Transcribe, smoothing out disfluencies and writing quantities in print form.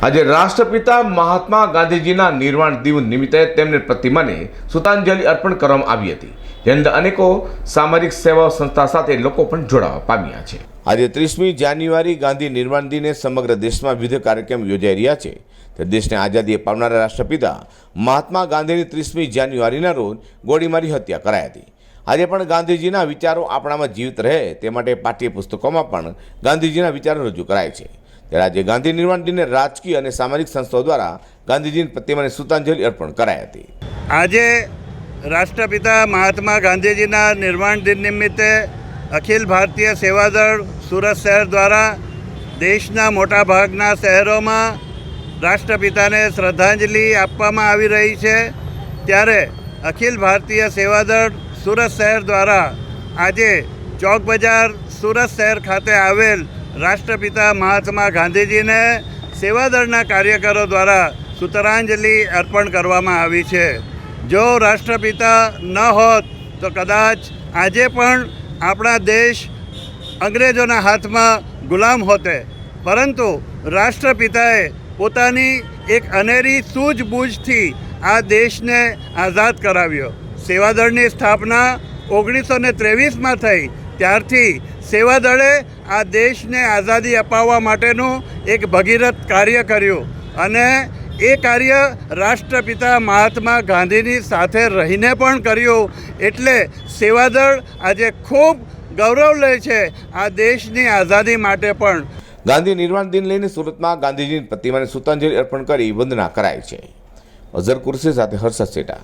આજે રાષ્ટ્રપિતા મહાત્મા ગાંધીજીના નિર્વાણ દિવસ નિમિત્તે તેમની પ્રતિમાને શ્રદ્ધાંજલિ અર્પણ કરવામાં આવી હતી. જેની અંદર અનેકો સામાજિક સેવા સંસ્થા સાથે લોકો પણ જોડાવા પામ્યા છે. આજે 30મી જાન્યુઆરી ગાંધી નિર્વાણ દિને સમગ્ર દેશમાં વિવિધ કાર્યક્રમ યોજાઈ રહ્યા છે. તે દેશને આઝાદી અપાવનારા રાષ્ટ્રપિતા મહાત્મા ગાંધીની 30મી જાન્યુઆરીના રોજ ગોળીમારી હત્યા કરાઈ હતી. આજે પણ ગાંધીજીના વિચારો આપણામાં જીવિત રહે તે માટે પાઠ્યપુસ્તકોમાં પણ ગાંધીજીના વિચારો રજૂ કરાય છે. ત્યારે આજે ગાંધી નિર્વાણ દિને રાજકીય અને સામાજિક સંસ્થાઓ દ્વારા ગાંધીજીની પ્રતિમાને શ્રદ્ધાંજલિ અર્પણ કરાઈ હતી. આજે રાષ્ટ્રપિતા મહાત્મા ગાંધીજીના નિર્વાણ દિન નિમિત્તે અખિલ ભારતીય સેવાદળ સુરત શહેર દ્વારા દેશના મોટાભાગના શહેરોમાં રાષ્ટ્રપિતાને શ્રદ્ધાંજલિ આપવામાં આવી રહી છે. ત્યારે અખિલ ભારતીય સેવાદળ સુરત શહેર દ્વારા આજે ચોક બજાર સુરત શહેર ખાતે આવેલ રાષ્ટ્રપિતા મહાત્મા ગાંધીજીને સેવાદળના કાર્યકરો દ્વારા શ્રદ્ધાંજલિ અર્પણ કરવામાં આવી છે. જો રાષ્ટ્રપિતા ન હોત તો કદાચ આજે પણ આપણા દેશ અંગ્રેજોના હાથમાં ગુલામ હોતે, પરંતુ રાષ્ટ્રપિતાએ પોતાની એક અનેરી સૂઝબૂઝથી આ દેશને આઝાદ કરાવ્યો. સેવાદળની સ્થાપના 1923માં થઈ. ત્યારથી સેવાદળે આ દેશને આઝાદી અપાવવા માટેનું એક ભગીરથ કાર્ય કર્યું અને એ કાર્ય રાષ્ટ્રપિતા મહાત્મા ગાંધીની સાથે રહીને પણ કર્યું. એટલે સેવાદળ આજે ખૂબ ગૌરવ લે છે આ દેશની આઝાદી માટે પણ. ગાંધી નિર્વાણ દિન લઈને સુરતમાં ગાંધીજીની પ્રતિમાને શ્રદ્ધાંજલિ અર્પણ કરી વંદના કરાઈ છે. અઝર કુર્સી સાથે હર્ષદ સેટા.